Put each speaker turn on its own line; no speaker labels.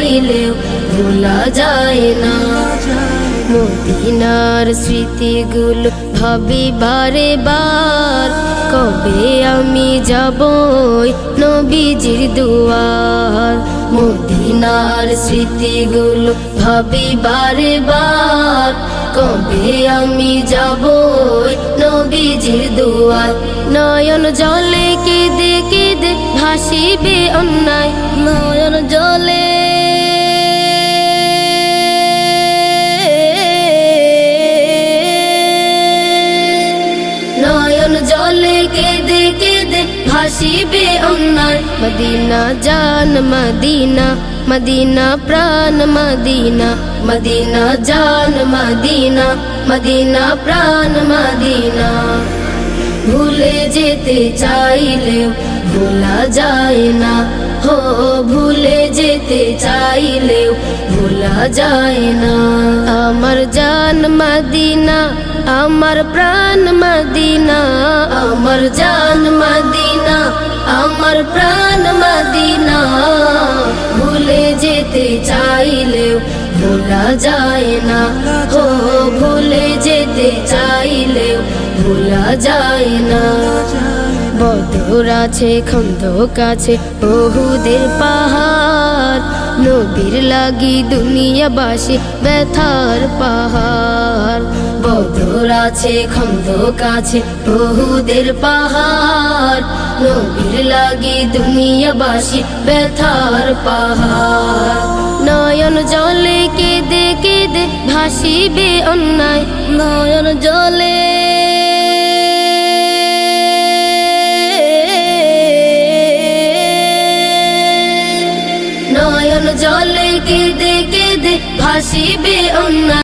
চাইলেও ভোলা যায় না। মদিনার স্মৃতিগুলো ভাবি বারে বার, কবে আমি যাব নবীজির দুয়ার। মদিনার স্মৃতিগুলো ভাবি বারে বার, কবে আমি যাব নবীজির দুয়ার। নয়ন জলে কেঁদে কেঁদে ভাসিবে অন্যায়, নয়ন জলে জলে কেঁদে কেঁদে ভাসিবে অন্যায়। মদিনা জান মদিনা, মদিনা প্রাণ মদিনা, মদিনা জান মদিনা, মদিনা প্রাণ মদিনা। ভুলে যেতে চাইলেও ভোলা যায় না, হো ভুলে যেতে চাইলেও ভোলা যায় না। আমার জান মদিনা, আমার প্রাণ মদিনা, আমার জান মদিনা, আমার প্রাণ মদিনা। ভুলে যেতে চাইলেও ভোলা যায় না, হো ভুলে যেতে চাইলেও ভোলা যায় না। বদর আছে খন্দক আছে উহুদের পাহাড়, নবীর লাগি দুনিয়াবাসী ব্যথার পাহাড়। বদর আছে খন্দক আছে উহুদের পাহাড়, নবীর লাগি দুনিয়াবাসী ব্যথার পাহাড়। নয়ন জলে কেঁদে কেঁদে ভাসিবে অন্যায়, নয়ন জলে নয়ন জলে কেঁদে কেঁদে ভাসিবে অন্যায়।